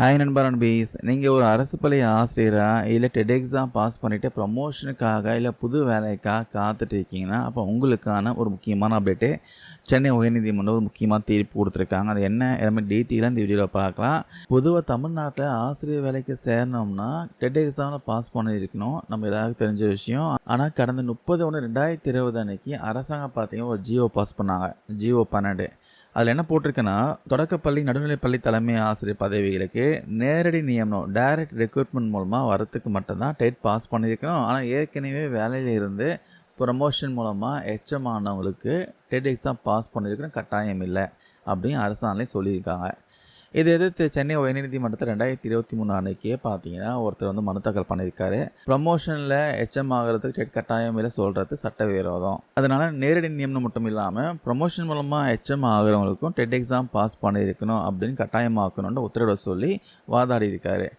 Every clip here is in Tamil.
ஹாய் நண்பா நண்பீஸ். நீங்கள் ஒரு அரசு பள்ளி ஆசிரியரா இல்லை டெட் எக்ஸாம் பாஸ் பண்ணிவிட்டு ப்ரமோஷனுக்காக இல்லை புது வேலைக்காக காத்துட்டு இருக்கீங்கன்னா, அப்போ உங்களுக்கான ஒரு முக்கியமான அப்டேட்டு சென்னை உயர்நீதிமன்றம் ஒரு முக்கியமான தீர்ப்பு கொடுத்துருக்காங்க. அது என்ன எல்லாமே டீட்டெயிலாக இந்த வீடியோவில் பார்க்கலாம். பொதுவாக தமிழ்நாட்டில் ஆசிரியர் வேலைக்கு சேரணும்னா டெட் எக்ஸாமில் பாஸ் பண்ணியிருக்கணும், நம்ம எல்லாருக்கும் தெரிஞ்ச விஷயம். ஆனால் கடந்த 30/1/2020 அன்னைக்கு அரசாங்கம் பார்த்தீங்கன்னா ஒரு ஜியோ பாஸ் பண்ணாங்க, ஜியோ 12. அதில் என்ன போட்டிருக்குன்னா, தொடக்கப்பள்ளி நடுநிலைப்பள்ளி தலைமை ஆசிரியர் பதவிகளுக்கு நேரடி நியமனம் டைரக்ட் ரெக்ரூட்மெண்ட் மூலமாக வரத்துக்கு மட்டும்தான் டெட் பாஸ் பண்ணியிருக்கணும். ஆனால் ஏற்கனவே வேலையில் இருந்து ப்ரமோஷன் மூலமாக எச்எம் ஆனவங்களுக்கு டெட் எக்ஸாம் பாஸ் பண்ணியிருக்கணும் கட்டாயம் இல்லை அப்படின்னு அரசாணையை சொல்லியிருக்காங்க. இதை எதிர்த்து சென்னை உயர்நீதிமன்றத்தில் 2023 அன்னைக்கே பார்த்தீங்கன்னா ஒருத்தர் மனு தாக்கல் பண்ணியிருக்காரு. ப்ரமோஷனில் எச்எம் ஆகிறதுக்கு டெட் கட்டாயம் இல்லை சொல்கிறது சட்டவிரோதம். அதனால் நேரடி நியமனம் மட்டும் இல்லாமல் ப்ரமோஷன் மூலமாக எச்எம் ஆகிறவங்களுக்கும் டெட் எக்ஸாம் பாஸ் பண்ணியிருக்கணும் அப்படின்னு கட்டாயமாக்கணும்னு உத்தரவை சொல்லி வாதாடி இருக்காரு.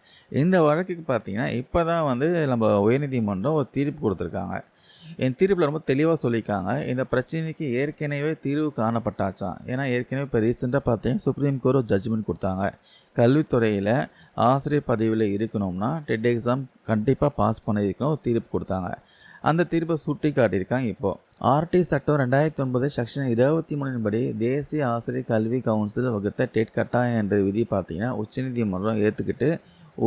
இந்த வழக்குக்கு பார்த்தீங்கன்னா இப்போ தான் நம்ம உயர்நீதிமன்றம் ஒரு தீர்ப்பு கொடுத்துருக்காங்க. என் தீர்ப்பில் ரொம்ப தெளிவாக சொல்லியிருக்காங்க. இந்த பிரச்சனைக்கு ஏற்கனவே தீர்வு காணப்பட்டாச்சான். ஏன்னா ஏற்கனவே இப்போ ரீசெண்டாக பார்த்தீங்கன்னா சுப்ரீம் கோர்ட் ஒரு ஜட்ஜ்மெண்ட் கொடுத்தாங்க. கல்வித்துறையில் ஆசிரியர் பதவியில் இருக்கணும்னா டெட் எக்ஸாம் கண்டிப்பாக பாஸ் பண்ணியிருக்கணும் ஒரு தீர்ப்பு கொடுத்தாங்க. அந்த தீர்ப்பை சுட்டி காட்டியிருக்காங்க. இப்போது ஆர்டி சட்டம் 2009 செக்ஷன் 23 படி தேசிய ஆசிரியர் கல்வி கவுன்சில் வகுத்த டெட் கட்டாயம் என்ற விதி பார்த்தீங்கன்னா உச்சநீதிமன்றம் ஏற்றுக்கிட்டு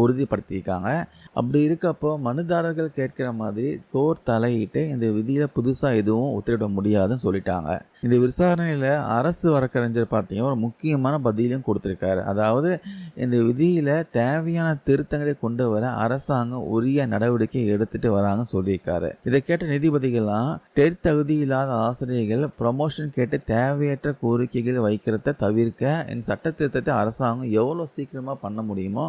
உறுதிப்படுத்தியிருக்காங்க. அப்படி இருக்கப்போ மனுதாரர்கள் கேட்குற மாதிரி கோர்ட் தலையிட்டு இந்த விதியில் புதுசாக எதுவும் உத்தரவிட முடியாதுன்னு சொல்லிட்டாங்க. இந்த விசாரணையில் அரசு வழக்கறிஞர் பார்த்தீங்கன்னா ஒரு முக்கியமான பதிலையும் கொடுத்துருக்காரு. அதாவது இந்த விதியில் தேவையான திருத்தங்களை கொண்டு வர அரசாங்கம் உரிய நடவடிக்கை எடுத்துகிட்டு வராங்கன்னு சொல்லியிருக்காரு. இதை கேட்ட நீதிபதிகள்லாம் டெட் தகுதி இல்லாத ஆசிரியர்கள் ப்ரமோஷன் கேட்டு தேவையற்ற கோரிக்கைகள் வைக்கிறத தவிர்க்க இந்த சட்ட திருத்தத்தை அரசாங்கம் எவ்வளோ சீக்கிரமாக பண்ண முடியுமோ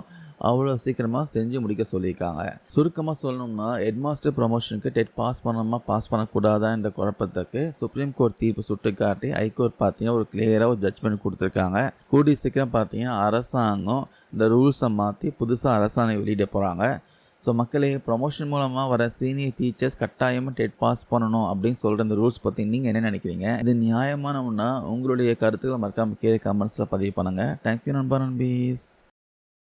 அவ்வளோ சீக்கிரமாக செஞ்சு முடிக்க சொல்லியிருக்காங்க. சுருக்கமாக சொல்லணும்னா ஹெட்மாஸ்டர் ப்ரமோஷனுக்கு டெட் பாஸ் பண்ணணுமா பாஸ் பண்ணக்கூடாதா என்ற குழப்பத்துக்கு சுப்ரீம் கோர்ட் தீர்ப்பு சுட்டிக்காட்டி ஹைகோர்ட் பார்த்தீங்கன்னா ஒரு கிளியராக ஒரு ஜட்ஜ்மெண்ட் கொடுத்துருக்காங்க. கூடிய சீக்கிரம் பார்த்தீங்கன்னா அரசாங்கம் இந்த ரூல்ஸை மாற்றி புதுசாக அரசாணை வெளியிட போகிறாங்க. ஸோ மக்களே, ப்ரமோஷன் மூலமாக வர சீனியர் டீச்சர்ஸ் கட்டாயமாக டெட் பாஸ் பண்ணணும் அப்படின்னு சொல்கிற இந்த ரூல்ஸ் பற்றி நீங்கள் என்ன நினைக்கிறீங்க? இது நியாயமானவன்னா உங்களுடைய கருத்துக்களை மறக்காமல் கீழே கமெண்ட்ஸில் பதிவு பண்ணுங்கள். தேங்க்யூ நண்பா நண்பீஸ்.